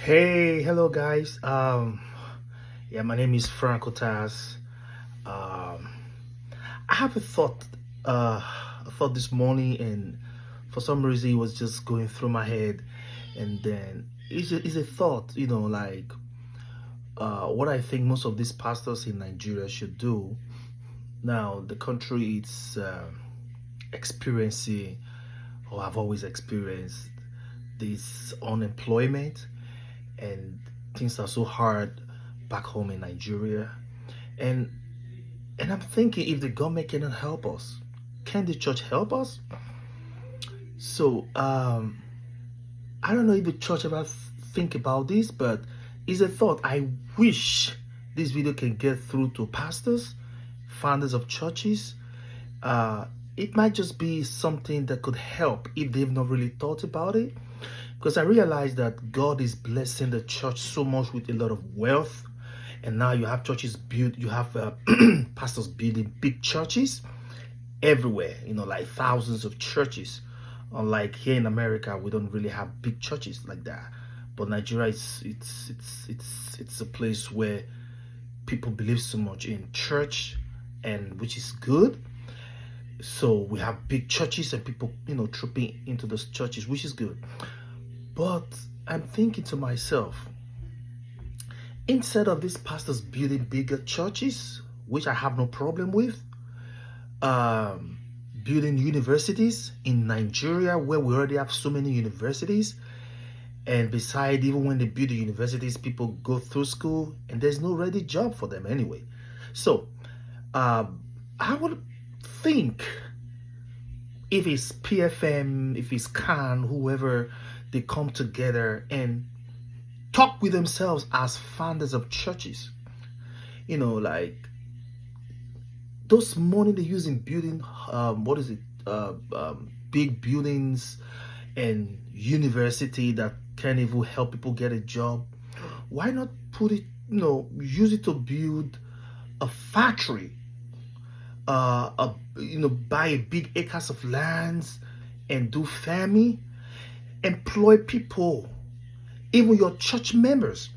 Hey, hello guys. Yeah, my name is Frank Otas. Um, I have a thought this morning, and for some reason it was just going through my head, and then it's a thought, like what I think most of these pastors in Nigeria should do. Now, the country it's experiencing, or have always experienced, this unemployment, and things are so hard back home in Nigeria. And and I'm thinking, if the government cannot help us, can the church help us? So I don't know if the church ever think about this, but it's a thought. I wish this video can get through to pastors, founders of churches. Uh, it might just be something that could help if they've not really thought about it. Because I realize that God is blessing the church so much with a lot of wealth, and now you have churches built, you have pastors building big churches everywhere, like thousands of churches. Unlike here in America, we don't really have big churches like that. But Nigeria, it's a place where people believe so much in church, and which is good. So we have big churches and people, trooping into those churches, which is good. But I'm thinking to myself, instead of these pastors building bigger churches, which I have no problem with, building universities in Nigeria, where we already have so many universities, and beside, even when they build the universities, people go through school and there's no ready job for them anyway. So I would think, if it's PFM, if it's Khan, whoever, they come together and talk with themselves as founders of churches. Like those money they use in building, big buildings and university that can't even help people get a job. Why not put it, use it to build a factory, buy big acres of lands and do farming, employ people, even your church members.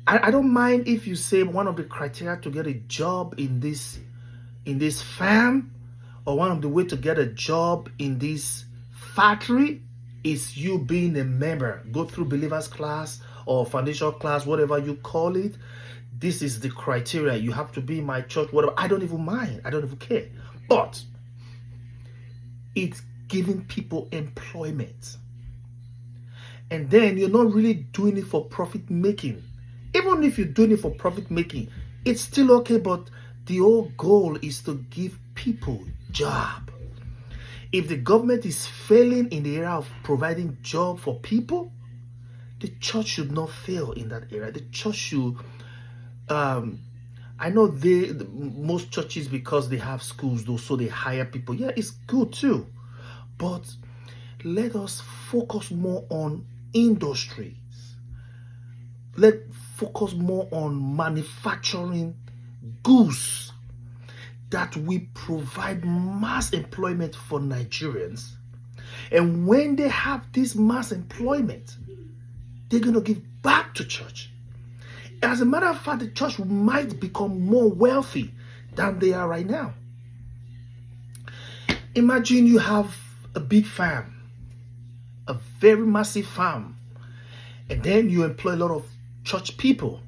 I don't mind if you say one of the criteria to get a job in this farm, or one of the way to get a job in this factory is you being a member. Go through believers class or foundation class, whatever you call it. This is the criteria. You have to be in my church, whatever. I don't even mind. I don't even care. But it's giving people employment. And then you're not really doing it for profit making. Even if you're doing it for profit making, it's still okay, but the whole goal is to give people job. If the government is failing in the area of providing job for people, the church should not fail in that area. The church should, I know most churches, because they have schools though, so they hire people. Yeah, it's good too. But let us focus more on industries. Let's focus more on manufacturing goods that will provide mass employment for Nigerians. And when they have this mass employment, they're going to give back to church. As a matter of fact, the church might become more wealthy than they are right now. Imagine you have a big farm, a very massive farm, and then you employ a lot of church people.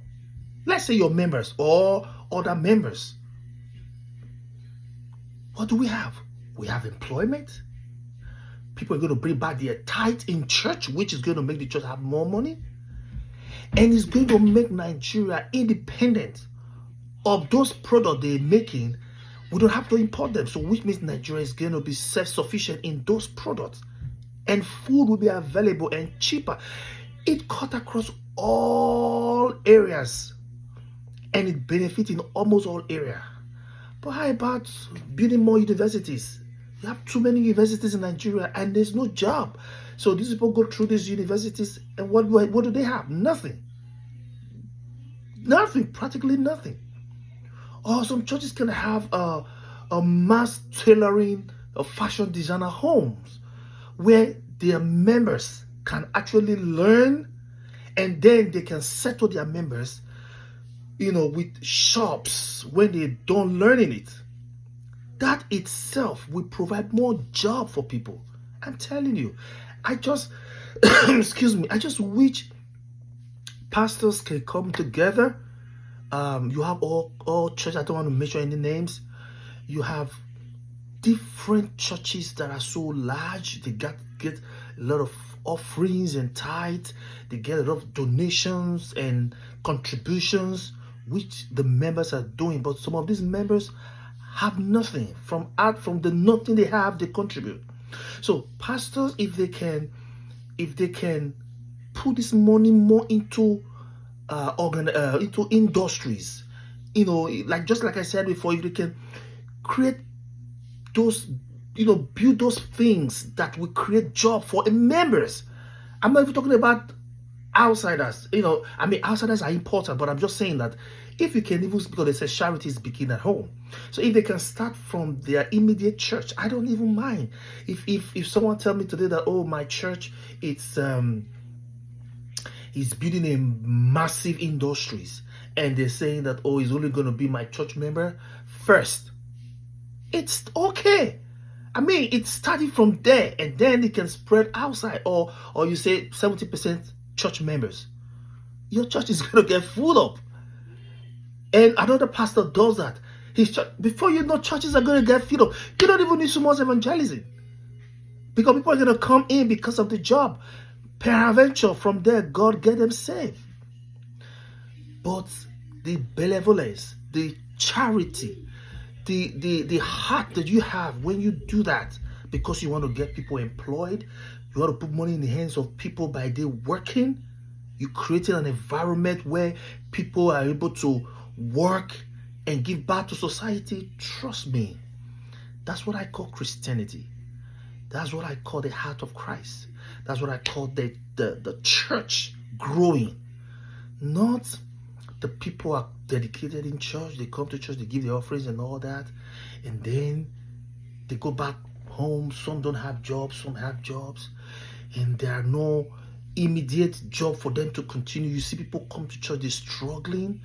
Let's say your members or other members. What do we have? We have employment. People are going to bring back their tithe in church, which is going to make the church have more money. And it's going to make Nigeria independent of those products they're making. We don't have to import them. So which means Nigeria is going to be self-sufficient in those products. And food will be available and cheaper. It cut across all areas. And it benefits in almost all areas. But how about building more universities? You have too many universities in Nigeria and there's no job. So these people go through these universities, and what do they have? Nothing. Nothing, practically nothing. Or some churches can have a mass tailoring of fashion designer homes where their members can actually learn And then they can settle their members, with shops when they don't learn in it. That itself will provide more job for people. I'm telling you. I just, excuse me, I just wish pastors can come together. You have all churches. I don't want to mention any names. You have different churches that are so large. They get a lot of offerings and tithes. They get a lot of donations and contributions, which the members are doing. But some of these members have nothing. From the nothing they have, they contribute. So pastors, if they can put this money more into into industries, just like I said before, if they can create those, build those things that will create job for members. I'm not even talking about outsiders. Outsiders are important, but I'm just saying that if you can even, because they say charities begin at home. So if they can start from their immediate church, I don't even mind. If someone tell me today that, oh, my church, it's building a massive industries, and they're saying that, oh, he's only going to be my church member first, it's okay. It's starting from there, and then it can spread outside. Or you say 70% church members, your church is going to get full up. And another pastor does that. His church, before you know, churches are going to get filled up. You don't even need so much evangelism, because people are going to come in because of the job. Peradventure, from there, God get them saved. But the benevolence, the charity, the heart that you have when you do that, because you want to get people employed, you want to put money in the hands of people by they working, you created an environment where people are able to work and give back to society. Trust me, that's what I call Christianity. That's what I call the heart of Christ. That's what I call the church growing. Not the people are dedicated in church. They come to church, they give the offerings and all that, and then they go back home. Some don't have jobs, some have jobs, and there are no immediate job for them to continue. You see people come to church, they're struggling.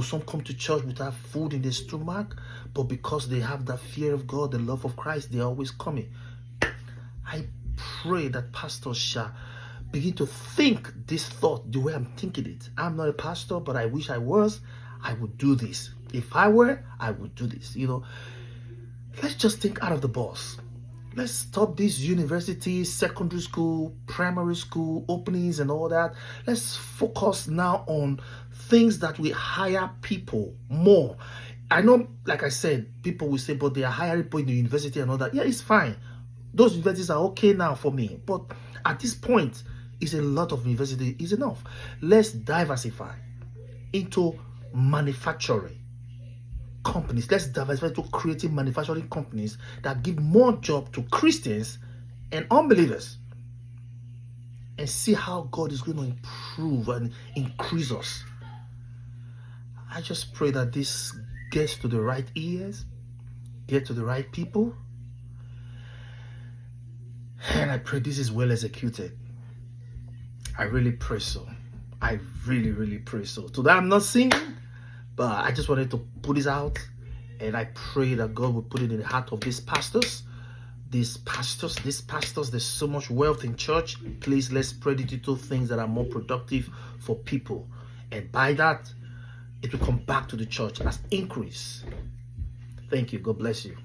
Some come to church without food in their stomach, but because they have that fear of God, the love of Christ, they're always coming. I pray that pastors shall begin to think this thought the way I'm thinking it. I'm not a pastor, but I wish I was. I would do this. If I were, I would do this. Let's just think out of the box. Let's stop these universities, secondary school, primary school openings and all that. Let's focus now on things that will hire people more. I know, like I said, people will say, but they are hiring people in the university and all that. Yeah, it's fine. Those universities are okay now for me. But at this point, it's a lot of university is enough. Let's diversify into manufacturing companies. Let's diversify to creating manufacturing companies that give more job to Christians and unbelievers, and see how God is going to improve and increase us. I just pray that this gets to the right ears, get to the right people, and I pray this is well executed. I really pray so. I really, really pray so. Today I'm not singing, but I just wanted to put this out, and I pray that God will put it in the heart of these pastors. There's so much wealth in church. Please, let's spread it into things that are more productive for people. And by that, it will come back to the church as increase. Thank you. God bless you.